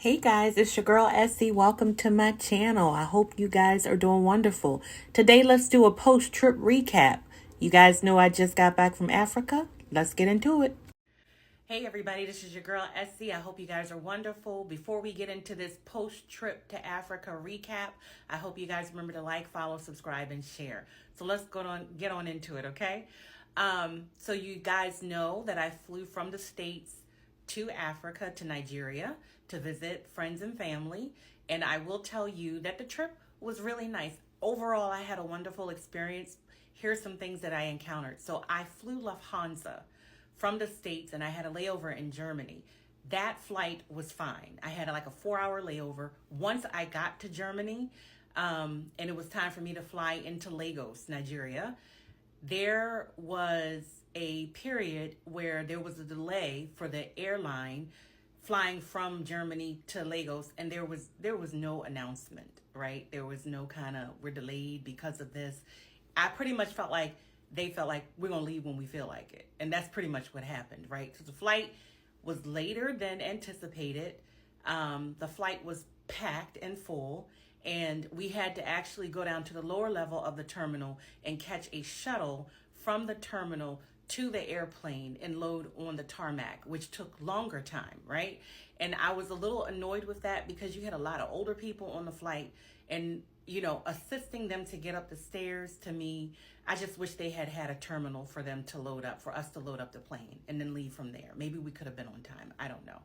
Hey guys, it's your girl Essie. Welcome to my channel. I hope you guys are doing wonderful. Today, let's do a post-trip recap. You guys know I just got back from Africa. Let's get into it. Hey everybody, this is your girl Essie. I hope you guys are wonderful. Before we get into this post-trip to Africa recap, I hope you guys remember to like, follow, subscribe, and share. So let's get on into it, okay? So you guys know that I flew from the States to Africa, to Nigeria, to visit friends and family. And I will tell you that the trip was really nice. Overall, I had a wonderful experience. Here's some things that I encountered. So I flew Lufthansa from the States and I had a layover in Germany. That flight was fine. I had like a 4 hour layover. Once I got to Germany, and it was time for me to fly into Lagos, Nigeria, there was a period where there was a delay for the airline flying from Germany to Lagos, and there was no announcement, right? There was no kind of we're delayed because of this. I pretty much felt like they felt like we're gonna leave when we feel like it, and that's pretty much what happened, right? So the flight was later than anticipated. The flight was packed and full, and we had to actually go down to the lower level of the terminal and catch a shuttle from the terminal to the airplane and load on the tarmac, which took longer time, right? And I was a little annoyed with that because you had a lot of older people on the flight, and assisting them to get up the stairs, to me, I just wish they had had a terminal for them to load up, for us to load up the plane and then leave from there. Maybe we could have been on time. I don't know.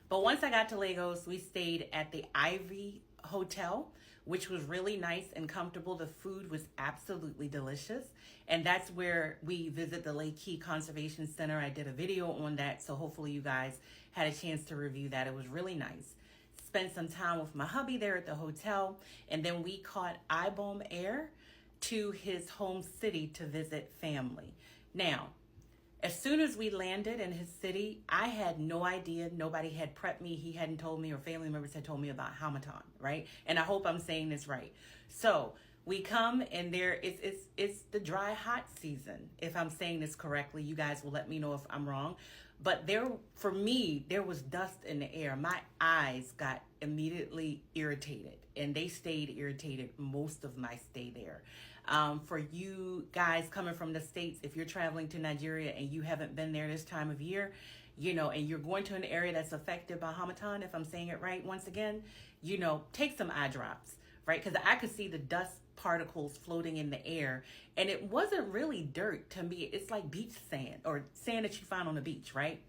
But once I got to Lagos, we stayed at the Ivy Hotel, which was really nice and comfortable. The food was absolutely delicious. And that's where we visit the Lake Key Conservation Center. I did a video on that, so hopefully you guys had a chance to review that. It was really nice. Spent some time with my hubby there at the hotel, and then we caught iBom Air to his home city to visit family. Now, as soon as we landed in his city, I had no idea. Nobody had prepped me. He hadn't told me, or family members had told me about Hamadan, right? And I hope I'm saying this right. So we come, and it's the dry hot season. If I'm saying this correctly, you guys will let me know if I'm wrong. But for me, there was dust in the air. My eyes got immediately irritated, and they stayed irritated most of my stay there. For you guys coming from the States, if you're traveling to Nigeria and you haven't been there this time of year, and you're going to an area that's affected by Hamadan, if I'm saying it right, once again, take some eye drops, right? Because I could see the dust particles floating in the air, and it wasn't really dirt to me. It's like beach sand, or sand that you find on the beach, right?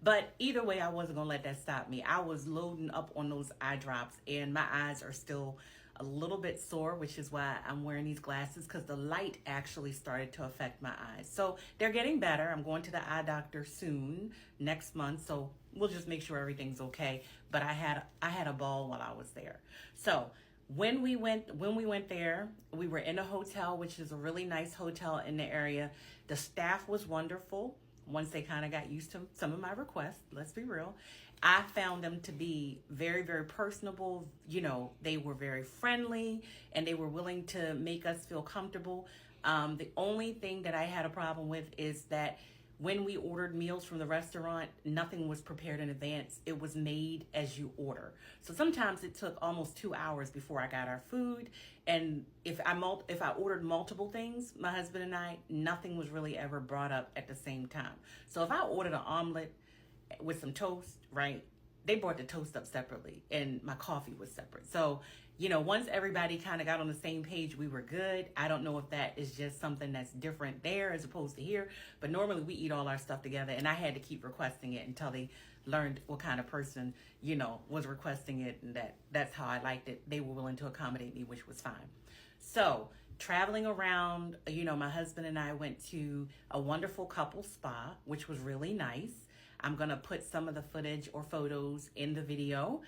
But either way, I wasn't gonna let that stop me. I was loading up on those eye drops, and my eyes are still a little bit sore, which is why I'm wearing these glasses, because the light actually started to affect my eyes. So they're getting better. I'm going to the eye doctor soon, next month, so we'll just make sure everything's okay. But I had a ball while I was there. So when we went there, we were in a hotel, which is a really nice hotel in the area. The staff was wonderful. Once they kind of got used to some of my requests, let's be real, I found them to be very, very personable. They were very friendly, and they were willing to make us feel comfortable. The only thing that I had a problem with is that when we ordered meals from the restaurant, nothing was prepared in advance. It was made as you order. So sometimes it took almost 2 hours before I got our food. And if I ordered multiple things, my husband and I, nothing was really ever brought up at the same time. So if I ordered an omelet with some toast, right, they brought the toast up separately, and my coffee was separate. So once everybody kind of got on the same page, we were good. I don't know if that is just something that's different there as opposed to here, but normally we eat all our stuff together, and I had to keep requesting it until they learned what kind of person, was requesting it, and that's how I liked it. They were willing to accommodate me, which was fine. So traveling around, my husband and I went to a wonderful couple spa, which was really nice. I'm going to put some of the footage or photos in the video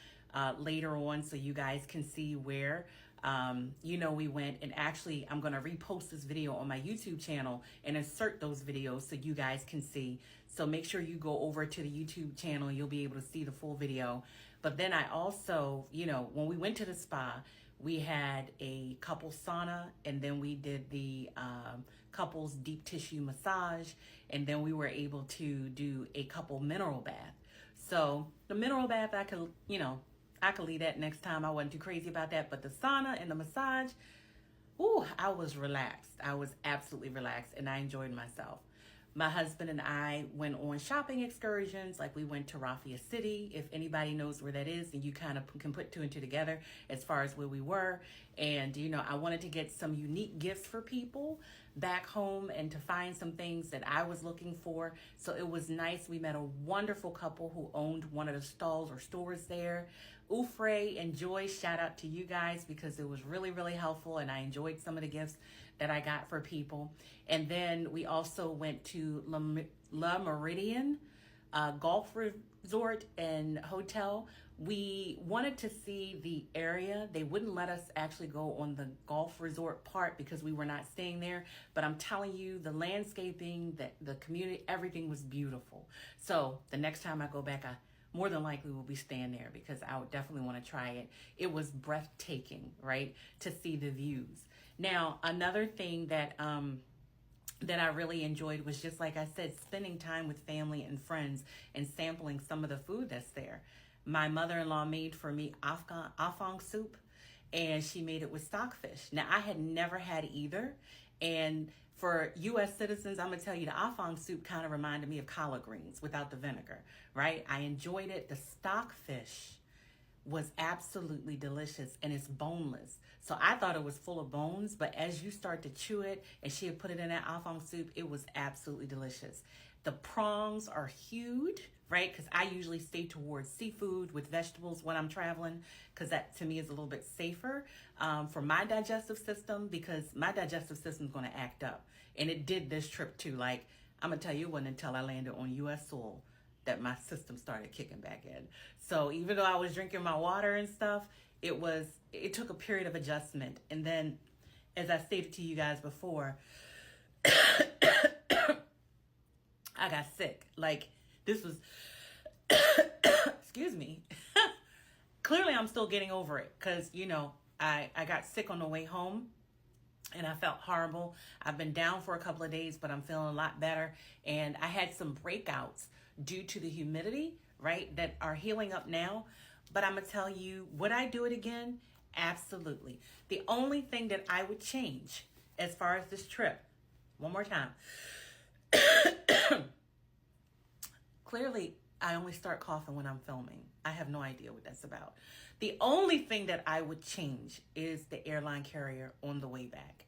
later on, so you guys can see where we went. And actually, I'm going to repost this video on my YouTube channel and insert those videos so you guys can see. So make sure you go over to the YouTube channel. You'll be able to see the full video. But then I also, when we went to the spa, we had a couple sauna, and then we did the couples deep tissue massage, and then we were able to do a couple mineral bath. So the mineral bath, I could, I could leave that next time. I wasn't too crazy about that. But the sauna and the massage, ooh, I was relaxed. I was absolutely relaxed and I enjoyed myself. My husband and I went on shopping excursions. Like we went to Raffia City. If anybody knows where that is, then you kind of can put two and two together as far as where we were. And, you know, I wanted to get some unique gifts for people back home and to find some things that I was looking for. So it was nice. We met a wonderful couple who owned one of the stalls or stores there. Ufre and Joy, shout out to you guys because it was really, really helpful and I enjoyed some of the gifts that I got for people. And then we also went to La Meridian Golf Resort and Hotel. We wanted to see the area. They wouldn't let us actually go on the golf resort part because we were not staying there. But I'm telling you, the landscaping, the community, everything was beautiful. So the next time I go back, I more than likely will be staying there because I would definitely want to try it. It was breathtaking, right? To see the views. Now, another thing that I really enjoyed was just like I said, spending time with family and friends and sampling some of the food that's there. My mother-in-law made for me afang soup and she made it with stockfish. Now, I had never had either. And for U.S. citizens, I'm going to tell you the afang soup kind of reminded me of collard greens without the vinegar, right? I enjoyed it. The stockfish was absolutely delicious and it's boneless. So I thought it was full of bones, but as you start to chew it and she had put it in that afang soup, it was absolutely delicious. The prawns are huge, right? Because I usually stay towards seafood with vegetables when I'm traveling because that to me is a little bit safer for my digestive system because my digestive system is going to act up. And it did this trip too. Like, I'm going to tell you, it wasn't until I landed on U.S. soil that my system started kicking back in. So even though I was drinking my water and stuff, it took a period of adjustment. And then, as I stated to you guys before, I got sick. Like, this was, excuse me. Clearly, I'm still getting over it because, you know, I got sick on the way home. And I felt horrible. I've been down for a couple of days, but I'm feeling a lot better. And I had some breakouts due to the humidity, right, that are healing up now. But I'm going to tell you, would I do it again? Absolutely. The only thing that I would change as far as this trip, one more time. Clearly, I only start coughing when I'm filming. I have no idea what that's about. The only thing that I would change is the airline carrier on the way back.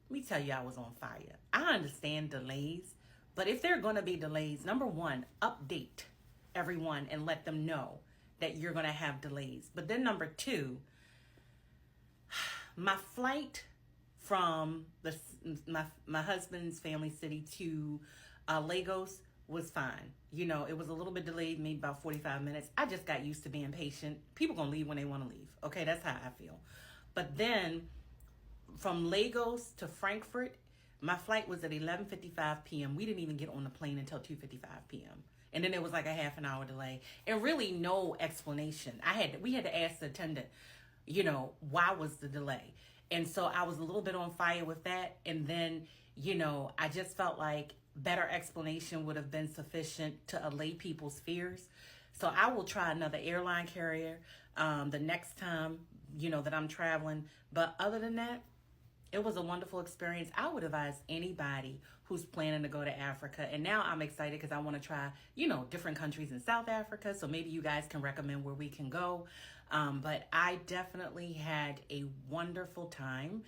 Let me tell you, I was on fire. I understand delays, but if there are going to be delays, number one, update everyone and let them know that you're going to have delays. But then number 2, my flight from my husband's family city to Lagos was fine. You know, it was a little bit delayed, maybe about 45 minutes. I just got used to being patient. People gonna leave when they want to leave. Okay, that's how I feel. But then from Lagos to Frankfurt, my flight was at 11:55 p.m. We didn't even get on the plane until 2:55 p.m. And then it was like a half an hour delay and really no explanation. We had to ask the attendant, you know, why was the delay? And so I was a little bit on fire with that. And then, you know, I just felt like better explanation would have been sufficient to allay people's fears. So I will try another airline carrier the next time, you know, that I'm traveling. But other than that, it was a wonderful experience. I would advise anybody who's planning to go to Africa. And now I'm excited because I want to try, you know, different countries in South Africa. So maybe you guys can recommend where we can go. But I definitely had a wonderful time.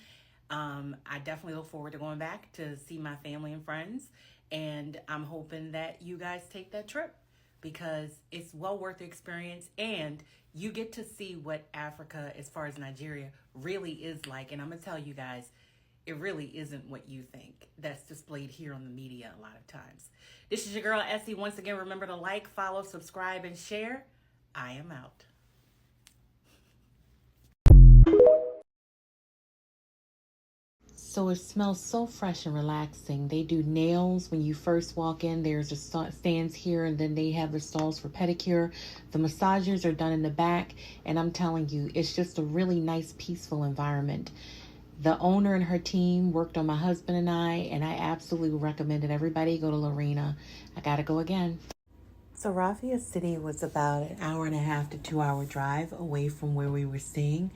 I definitely look forward to going back to see my family and friends. And I'm hoping that you guys take that trip because it's well worth the experience and you get to see what Africa, as far as Nigeria, really is like. And I'm going to tell you guys, it really isn't what you think that's displayed here on the media a lot of times. This is your girl, Essie. Once again, remember to like, follow, subscribe, and share. I am out. So it smells so fresh and relaxing. They do nails when you first walk in. There's a stands here and then they have the stalls for pedicure. The massages are done in the back. And I'm telling you, it's just a really nice, peaceful environment. The owner and her team worked on my husband and I absolutely recommended everybody go to Lorena. I gotta go again. So Raffia City was about an hour and a half to 2 hour drive away from where we were staying,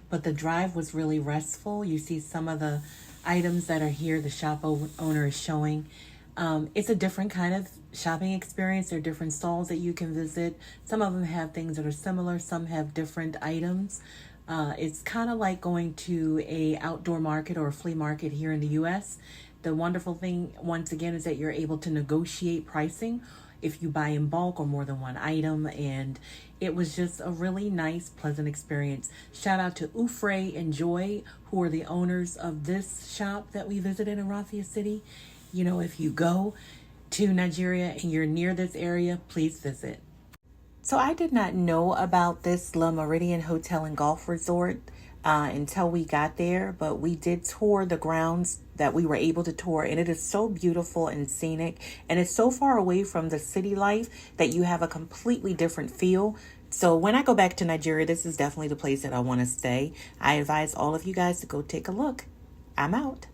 but the drive was really restful. You see some of the items that are here, the owner is showing. It's a different kind of shopping experience. There are different stalls that you can visit. Some of them have things that are similar. Some have different items. It's kind of like going to a outdoor market or a flea market here in the U.S. The wonderful thing, once again, is that you're able to negotiate pricing if you buy in bulk or more than one item. And it was just a really nice, pleasant experience. Shout out to Ufre and Joy, who are the owners of this shop that we visited in Raffia City. You know, if you go to Nigeria and you're near this area, please visit. So I did not know about this Le Méridien Hotel and Golf Resort until we got there, but we did tour the grounds that we were able to tour, and it is so beautiful and scenic, and it's so far away from the city life that you have a completely different feel. So when I go back to Nigeria, this is definitely the place that I want to stay. I advise all of you guys to go take a look. I'm out.